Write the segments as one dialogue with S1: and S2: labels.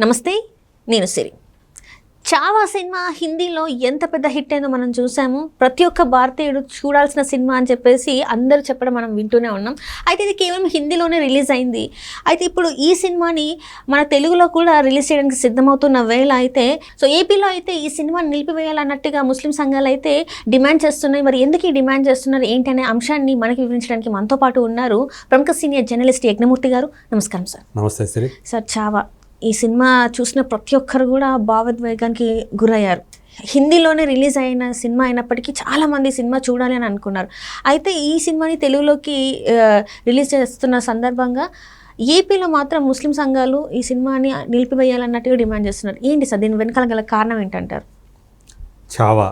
S1: నమస్తే, నేను సిరి. చావా సినిమా హిందీలో ఎంత పెద్ద హిట్ అయిందో మనం చూసాము. ప్రతి ఒక్క భారతీయుడు చూడాల్సిన సినిమా అని చెప్పేసి అందరూ చెప్పడం మనం వింటూనే ఉన్నాం. అయితే ఇది కేవలం హిందీలోనే రిలీజ్ అయింది. అయితే ఇప్పుడు ఈ సినిమాని మన తెలుగులో కూడా రిలీజ్ చేయడానికి సిద్ధమవుతున్న వేళ అయితే ఏపీలో అయితే ఈ సినిమాని నిలిపివేయాలన్నట్టుగా ముస్లిం సంఘాలు అయితే డిమాండ్ చేస్తున్నాయి. మరి ఎందుకు ఈ డిమాండ్ చేస్తున్నారు ఏంటనే అంశాన్ని మనకి వివరించడానికి మనతో పాటు ఉన్నారు ప్రముఖ సీనియర్ జర్నలిస్ట్ యజ్ఞమూర్తి గారు. నమస్కారం సార్.
S2: నమస్తే సిరి.
S1: సార్, చావా ఈ సినిమా చూసిన ప్రతి ఒక్కరు కూడా భావోద్వేగానికి గురయ్యారు. హిందీలోనే రిలీజ్ అయిన సినిమా అయినప్పటికీ చాలామంది సినిమా చూడాలి అని అనుకున్నారు. అయితే ఈ సినిమాని తెలుగులోకి రిలీజ్ చేస్తున్న సందర్భంగా ఏపీలో మాత్రం ముస్లిం సంఘాలు ఈ సినిమాని నిలిపివేయాలన్నట్టుగా డిమాండ్ చేస్తున్నారు. ఏంటి సార్, దీని వెనకాల గల కారణం ఏంటంటారు?
S2: చావా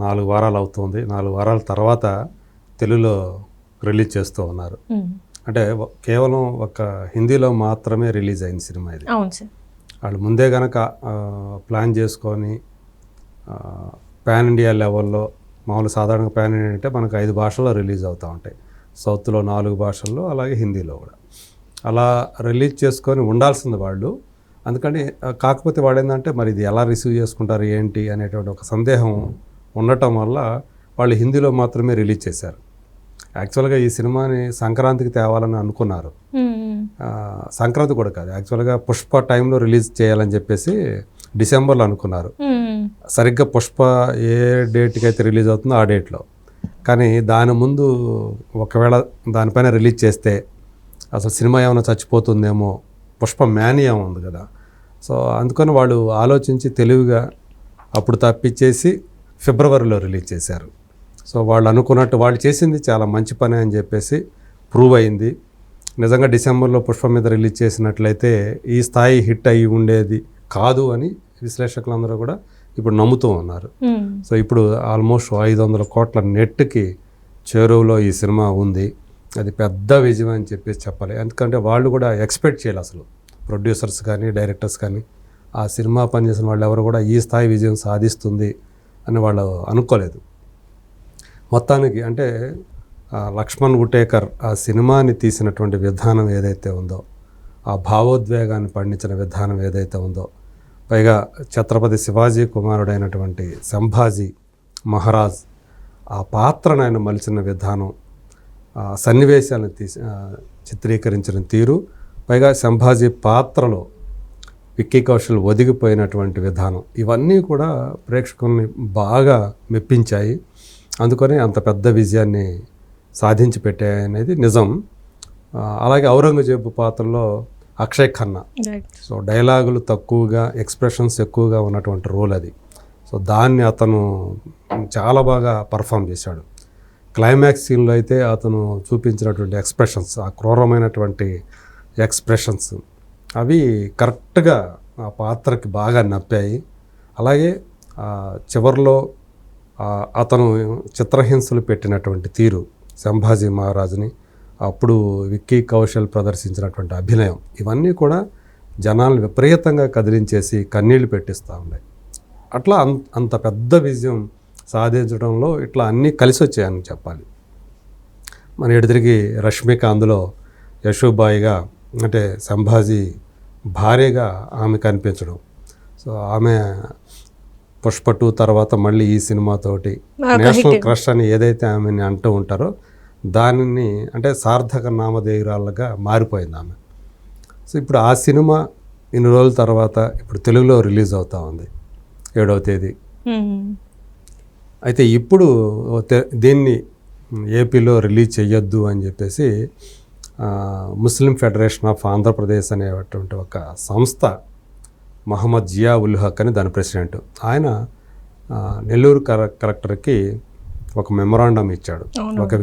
S2: 4 వారాలు అవుతుంది. 4 వారాల తర్వాత తెలుగులో రిలీజ్ చేస్తూ ఉన్నారు. అంటే కేవలం ఒక హిందీలో మాత్రమే రిలీజ్ అయింది సినిమా ఇది.
S1: అవును సార్.
S2: వాళ్ళు ముందే కనుక ప్లాన్ చేసుకొని పాన్ ఇండియా లెవెల్లో, మామూలు సాధారణంగా పాన్ ఇండియా అంటే మనకు 5 భాషల్లో రిలీజ్ అవుతూ ఉంటాయి. సౌత్లో 4 భాషల్లో, అలాగే హిందీలో కూడా అలా రిలీజ్ చేసుకొని ఉండాల్సింది వాళ్ళు. అందుకని కాకపోతే వాడు ఏంటంటే మరి ఇది ఎలా రిసీవ్ చేసుకుంటారు ఏంటి అనేటువంటి ఒక సందేహం ఉండటం వల్ల వాళ్ళు హిందీలో మాత్రమే రిలీజ్ చేశారు. యాక్చువల్గా ఈ సినిమాని సంక్రాంతికి తేవాలని అనుకున్నారు. సంక్రాంతి కూడా కాదు, యాక్చువల్గా పుష్ప టైంలో రిలీజ్ చేయాలని చెప్పేసి డిసెంబర్లో అనుకున్నారు. సరిగ్గా పుష్ప ఏ డేట్కి అయితే రిలీజ్ అవుతుందో ఆ డేట్లో. కానీ దాని ముందు ఒకవేళ దానిపైన రిలీజ్ చేస్తే అసలు సినిమా ఏమైనా చచ్చిపోతుందేమో, పుష్ప మేనియా ఉంది కదా. సో అందుకని వాళ్ళు ఆలోచించి తెలివిగా అప్పుడు తప్పించేసి ఫిబ్రవరిలో రిలీజ్ చేశారు. సో వాళ్ళు అనుకున్నట్టు వాళ్ళు చేసింది చాలా మంచి పని అని చెప్పేసి ప్రూవ్ అయింది. నిజంగా డిసెంబర్లో పుష్ప మీద రిలీజ్ చేసినట్లయితే ఈ స్థాయి హిట్ అయ్యి ఉండేది కాదు అని విశ్లేషకులందరూ కూడా ఇప్పుడు నమ్ముతూ ఉన్నారు. సో ఇప్పుడు ఆల్మోస్ట్ 500 కోట్ల నెట్కి చేరువలో ఈ సినిమా ఉంది. అది పెద్ద విజయం అని చెప్పేసి చెప్పాలి. ఎందుకంటే వాళ్ళు కూడా ఎక్స్పెక్ట్ చేయాలి, అసలు ప్రొడ్యూసర్స్ కానీ డైరెక్టర్స్ కానీ ఆ సినిమా పనిచేసిన వాళ్ళు ఎవరు కూడా ఈ స్థాయి విజయం సాధిస్తుంది అని వాళ్ళు అనుకోలేదు. మొత్తానికి అంటే లక్ష్మణ్ ఉటేకర్ ఆ సినిమాని తీసినటువంటి విధానం ఏదైతే ఉందో, ఆ భావోద్వేగాన్ని పండించిన విధానం ఏదైతే ఉందో, పైగా ఛత్రపతి శివాజీ కుమారుడైనటువంటి సంభాజీ మహారాజ్ ఆ పాత్రను ఆయన మలిచిన విధానం, సన్నివేశాలను చిత్రీకరించిన తీరు, పైగా సంభాజీ పాత్రలో విక్కీ కౌశల్ ఒదిగిపోయినటువంటి విధానం, ఇవన్నీ కూడా ప్రేక్షకుల్ని బాగా మెప్పించాయి. అందుకని అంత పెద్ద విజయాన్ని సాధించి పెట్టాయనేది నిజం. అలాగే ఔరంగజేబు పాత్రలో అక్షయ్ ఖన్నా, సో డైలాగులు తక్కువగా, ఎక్స్ప్రెషన్స్ ఎక్కువగా ఉన్నటువంటి రోల్ అది. సో దాన్ని అతను చాలా బాగా పర్ఫామ్ చేశాడు. క్లైమాక్స్ సీన్లో అయితే అతను చూపించినటువంటి ఎక్స్ప్రెషన్స్, ఆ క్రూరమైనటువంటి ఎక్స్ప్రెషన్స్ అవి కరెక్ట్గా ఆ పాత్రకి బాగా నప్పాయి. అలాగే చివరిలో అతను చిత్రహింసలు పెట్టినటువంటి తీరు సంభాజీ మహారాజుని, అప్పుడు విక్కీ కౌశల్ ప్రదర్శించినటువంటి అభినయం, ఇవన్నీ కూడా జనాలను విపరీతంగా కదిలించేసి కన్నీళ్లు పెట్టిస్తూ ఉన్నాయి. అట్లా అంత పెద్ద విజయం సాధించడంలో ఇట్లా అన్నీ కలిసి వచ్చాయని చెప్పాలి. మన ఎదురికి రష్మిక అందులో యశోబాయిగా, అంటే సంభాజీ భార్యగా ఆమె కనిపించడం. సో ఆమె పుష్ప 2 తర్వాత మళ్ళీ ఈ సినిమాతోటి నేషనల్ క్రష్ అని ఏదైతే ఆమెని అంటూ ఉంటారో దానిని అంటే సార్థక నామధేయురాలుగా మారిపోయింది ఆమె. సో ఇప్పుడు ఆ సినిమా ఇన్ని రోజుల తర్వాత ఇప్పుడు తెలుగులో రిలీజ్ అవుతూ ఉంది 7వ తేదీ. అయితే ఇప్పుడు దీన్ని ఏపీలో రిలీజ్ చేయొద్దు అని చెప్పేసి ముస్లిం ఫెడరేషన్ ఆఫ్ ఆంధ్రప్రదేశ్ అనేటువంటి ఒక సంస్థ, మహమ్మద్ జియా ఉల్ హక్ అని దాని ప్రెసిడెంట్, ఆయన నెల్లూరు కలెక్టర్కి ఒక మెమొరాండం ఇచ్చాడు, ఒక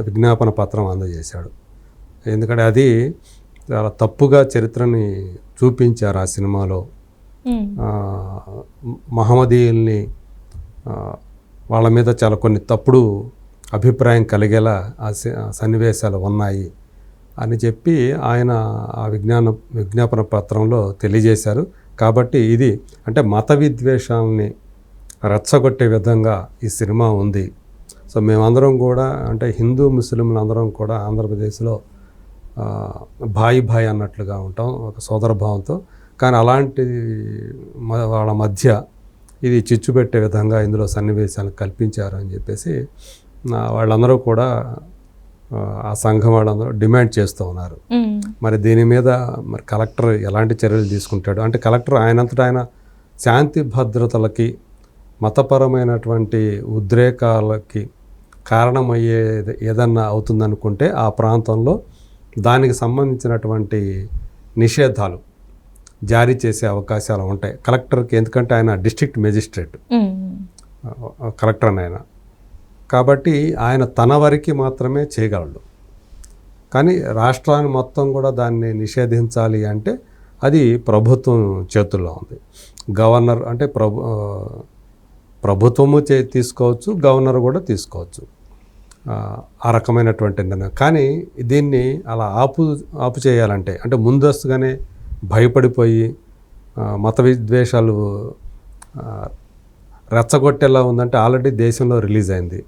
S2: విజ్ఞాపన పత్రం అందజేశాడు. ఎందుకంటే అది చాలా తప్పుగా చరిత్రని చూపించారు ఆ సినిమాలో. మహమ్మదీయుల్ని వాళ్ళ మీద చాలా కొన్ని తప్పుడు అభిప్రాయం కలిగేలా ఆ సన్నివేశాలు ఉన్నాయి అని చెప్పి ఆయన ఆ విజ్ఞాపన పత్రంలో తెలియజేశారు. కాబట్టి ఇది అంటే మత విద్వేషాలని రెచ్చగొట్టే విధంగా ఈ సినిమా ఉంది. సో మేమందరం కూడా అంటే హిందూ ముస్లింలు అందరం కూడా ఆంధ్రప్రదేశ్లో భాయి భాయి అన్నట్లుగా ఉంటాం, ఒక సోదర భావంతో. కానీ అలాంటి వాళ్ళ మధ్య ఇది చిచ్చు పెట్టే విధంగా ఇందులో సన్నివేశాలు కల్పించారు అని చెప్పేసి వాళ్ళందరూ కూడా ఆ సంఘం వాళ్ళందరూ డిమాండ్ చేస్తూ ఉన్నారు. మరి దీని మీద మరి కలెక్టర్ ఎలాంటి చర్యలు తీసుకుంటాడు అంటే కలెక్టర్ ఆయనంతటా ఆయన శాంతి భద్రతలకి మతపరమైనటువంటి ఉద్రేకాలకి కారణమయ్యే ఏదన్నా అవుతుందనుకుంటే ఆ ప్రాంతంలో దానికి సంబంధించినటువంటి నిషేధాలు జారీ చేసే అవకాశాలు ఉంటాయి కలెక్టర్కి. ఎందుకంటే ఆయన డిస్ట్రిక్ట్ మెజిస్ట్రేట్ కలెక్టర్ ఆయన కాబట్టి ఆయన తన వరకు మాత్రమే చేయగలడు. కానీ రాష్ట్రాన్ని మొత్తం కూడా దాన్ని నిషేధించాలి అంటే అది ప్రభుత్వం చేతుల్లో ఉంది. గవర్నర్ అంటే ప్రభుత్వము తీసుకోవచ్చు, గవర్నర్ కూడా తీసుకోవచ్చు ఆ రకమైనటువంటి నిర్ణయం. కానీ దీన్ని అలా ఆపు చేయాలంటే అంటే ముందస్తుగానే భయపడిపోయి మత విద్వేషాలు రెచ్చగొట్టేలా ఉందంటే ఆల్రెడీ దేశంలో రిలీజ్ అయింది.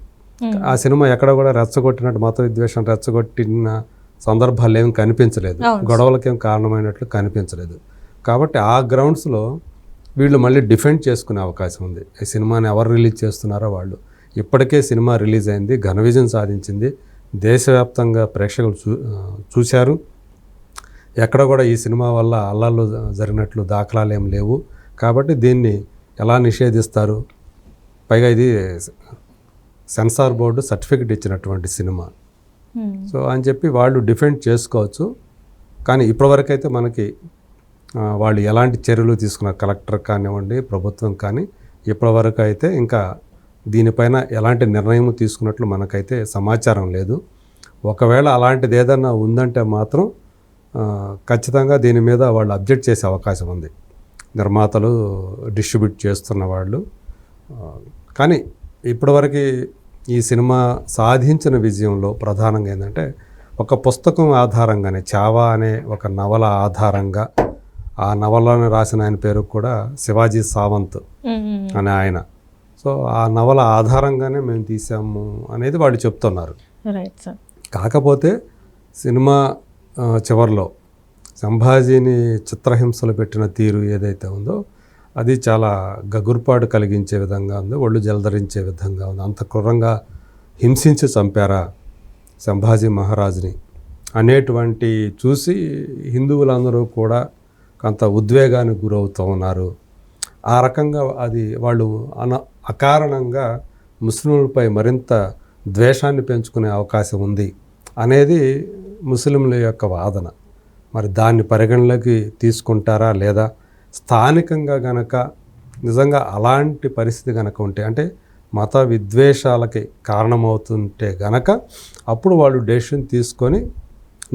S2: ఆ సినిమా ఎక్కడ కూడా రెచ్చగొట్టినట్టు మత విద్వేషం రెచ్చగొట్టిన సందర్భాలు ఏమి కనిపించలేదు, గొడవలకేం కారణమైనట్లు కనిపించలేదు. కాబట్టి ఆ గ్రౌండ్స్లో వీళ్ళు మళ్ళీ డిఫెండ్ చేసుకునే అవకాశం ఉంది. ఈ సినిమాని ఎవరు రిలీజ్ చేస్తున్నారో వాళ్ళు. ఇప్పటికే సినిమా రిలీజ్ అయింది, ఘన విజయం సాధించింది, దేశవ్యాప్తంగా ప్రేక్షకులు చూశారు. ఎక్కడ కూడా ఈ సినిమా వల్ల అల్లర్లు జరిగినట్లు దాఖలాలు ఏం లేవు. కాబట్టి దీన్ని ఎలా నిషేధిస్తారు? పైగా ఇది సెన్సార్ బోర్డు సర్టిఫికెట్ ఇచ్చినటువంటి సినిమా. సో అని చెప్పి వాళ్ళు డిఫెండ్ చేసుకోవచ్చు. కానీ ఇప్పటివరకు అయితే మనకి వాళ్ళు ఎలాంటి చర్యలు తీసుకున్నారు కలెక్టర్ కానివ్వండి, ప్రభుత్వం కానీ ఇప్పటివరకు అయితే ఇంకా దీనిపైన ఎలాంటి నిర్ణయం తీసుకున్నట్లు మనకైతే సమాచారం లేదు. ఒకవేళ అలాంటిది ఏదన్నా ఉందంటే మాత్రం ఖచ్చితంగా దీని మీద వాళ్ళు అబ్జెక్ట్ చేసే అవకాశం ఉంది, నిర్మాతలు, డిస్ట్రిబ్యూట్ చేస్తున్న వాళ్ళు. కానీ ఇప్పటివరకు ఈ సినిమా సాధించిన విజయంలో ప్రధానంగా ఏంటంటే ఒక పుస్తకం ఆధారంగానే చావా అనే ఒక నవల ఆధారంగా, ఆ నవలను రాసిన ఆయన పేరు కూడా శివాజీ సావంత్ అనే ఆయన. సో ఆ నవల ఆధారంగానే మేము తీసాము అనేది వాళ్ళు చెప్తున్నారు. కాకపోతే సినిమా చివరిలో సంభాజీని చిత్రహింసలు పెట్టిన తీరు ఏదైతే ఉందో అది చాలా గగుర్పాటు కలిగించే విధంగా ఉంది, ఒళ్ళు జలధరించే విధంగా ఉంది. అంత క్రూరంగా హింసించి చంపారా సంభాజీ మహారాజుని అనేటువంటి చూసి హిందువులందరూ కూడా కొంత ఉద్వేగానికి గురవుతూ ఉన్నారు. ఆ రకంగా అది వాళ్ళు అకారణంగా ముస్లింలపై మరింత ద్వేషాన్ని పెంచుకునే అవకాశం ఉంది అనేది ముస్లింల యొక్క వాదన. మరి దాన్ని పరిగణలోకి తీసుకుంటారా లేదా? స్థానికంగా గనక నిజంగా అలాంటి పరిస్థితి గనక ఉంటే అంటే మత విద్వేషాలకి కారణమవుతుంటే గనక అప్పుడు వాళ్ళు డెసిషన్ తీసుకొని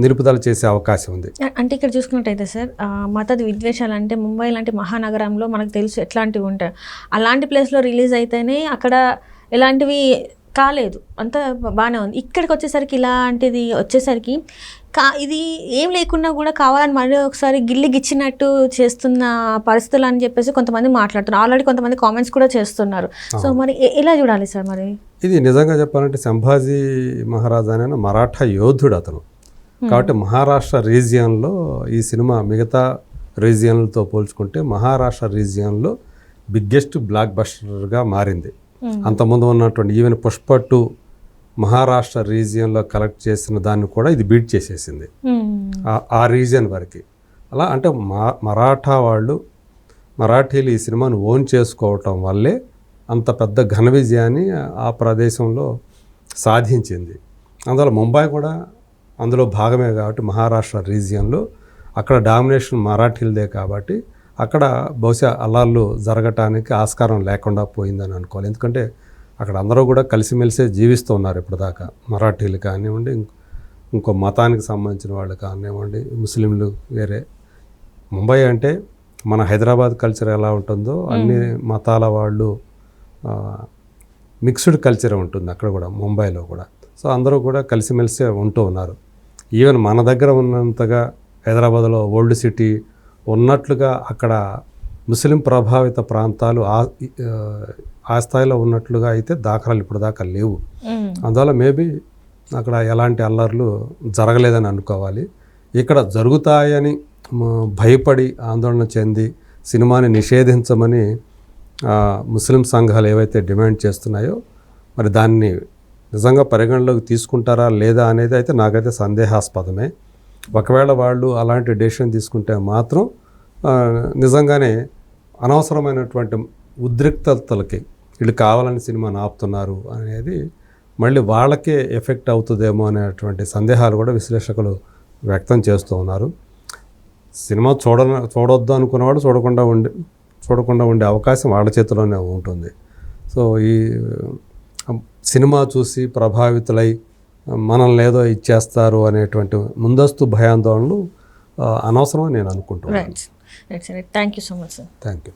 S2: నిలుపుదల చేసే అవకాశం ఉంది.
S1: అంటే ఇక్కడ చూసుకున్నట్టయితే సార్ మత విద్వేషాలు అంటే ముంబై లాంటి మహానగరంలో మనకు తెలుసు ఎట్లాంటివి ఉంటాయి. అలాంటి ప్లేస్లో రిలీజ్ అయితేనే అక్కడ ఎలాంటివి కాలేదు, అంతా బాగానే ఉంది. ఇక్కడికి వచ్చేసరికి ఇలాంటిది వచ్చేసరికి ఇది ఏం లేకున్నా కూడా కావాలని మళ్ళీ ఒకసారి గిచ్చినట్టు చేస్తున్న పరిస్థితులు అని చెప్పేసి కొంతమంది మాట్లాడుతున్నారు. ఆల్రెడీ కొంతమంది కామెంట్స్ కూడా చేస్తున్నారు. సో మరి ఎలా చూడాలి సార్? మరి
S2: ఇది నిజంగా చెప్పాలంటే సంభాజీ మహారాజ్ అనే మరాఠా యోధుడు అతను. కాబట్టి మహారాష్ట్ర రీజియన్లో ఈ సినిమా మిగతా రీజియన్లతో పోల్చుకుంటే మహారాష్ట్ర రీజియన్లో బిగ్గెస్ట్ బ్లాక్ బస్టర్గా మారింది. అంతకుముందు ఉన్నటువంటి ఈవెన్ పుష్ప 2 మహారాష్ట్ర రీజియన్లో కలెక్ట్ చేసిన దాన్ని కూడా ఇది బీట్ చేసేసింది ఆ రీజియన్ వరకు. అలా అంటే మరాఠీలు ఈ సినిమాను ఓన్ చేసుకోవటం వల్లే అంత పెద్ద ఘన విజయాన్ని ఆ ప్రదేశంలో సాధించింది. అందువల్ల ముంబై కూడా అందులో భాగమే కాబట్టి మహారాష్ట్ర రీజియన్లో అక్కడ డామినేషన్ మరాఠీలదే కాబట్టి అక్కడ బహుశా అల్లార్లు జరగటానికి ఆస్కారం లేకుండా పోయిందని అనుకోవాలి. ఎందుకంటే అక్కడ అందరూ కూడా కలిసిమెలిసే జీవిస్తూ ఉన్నారు ఇప్పటిదాకా. మరాఠీలు కానివ్వండి, ఇంకో మతానికి సంబంధించిన వాళ్ళు కానివ్వండి, ముస్లింలు వేరే. ముంబై అంటే మన హైదరాబాద్ కల్చర్ ఎలా ఉంటుందో అన్ని మతాల వాళ్ళు మిక్స్డ్ కల్చర్ ఉంటుంది అక్కడ కూడా, ముంబైలో కూడా. సో అందరూ కూడా కలిసిమెలిసే ఉంటూ ఉన్నారు. ఈవెన్ మన దగ్గర ఉన్నంతగా హైదరాబాద్లో ఓల్డ్ సిటీ ఉన్నట్లుగా అక్కడ ముస్లిం ప్రభావిత ప్రాంతాలు ఆ స్థాయిలో ఉన్నట్లుగా అయితే దాఖలాలు ఇప్పుడు దాకా లేవు. అందువల్ల మేబీ అక్కడ ఎలాంటి అల్లర్లు జరగలేదని అనుకోవాలి. ఇక్కడ జరుగుతాయని భయపడి ఆందోళన చెంది సినిమాని నిషేధించమని ముస్లిం సంఘాలు ఏవైతే డిమాండ్ చేస్తున్నాయో మరి దాన్ని నిజంగా పరిగణలోకి తీసుకుంటారా లేదా అనేది అయితే నాకైతే సందేహాస్పదమే. ఒకవేళ వాళ్ళు అలాంటి డెసిషన్ తీసుకుంటే మాత్రం నిజంగానే అనవసరమైనటువంటి ఉద్రిక్తతలకి వీళ్ళు కావాలని సినిమాని ఆపుతున్నారు అనేది మళ్ళీ వాళ్ళకే ఎఫెక్ట్ అవుతుందేమో అనేటువంటి సందేహాలు కూడా విశ్లేషకులు వ్యక్తం చేస్తూ ఉన్నారు. సినిమా చూడొద్దు అనుకున్నవాడు చూడకుండా ఉండే అవకాశం వాళ్ళ చేతిలోనే ఉంటుంది. సో ఈ సినిమా చూసి ప్రభావితులై మనల్ని ఏదో ఇచ్చేస్తారు అనేటువంటి ముందస్తు భయాందోళనలు అనవసరం అని నేను అనుకుంటున్నాను.
S1: Right right sir, thank you so much sir.
S2: Thank you.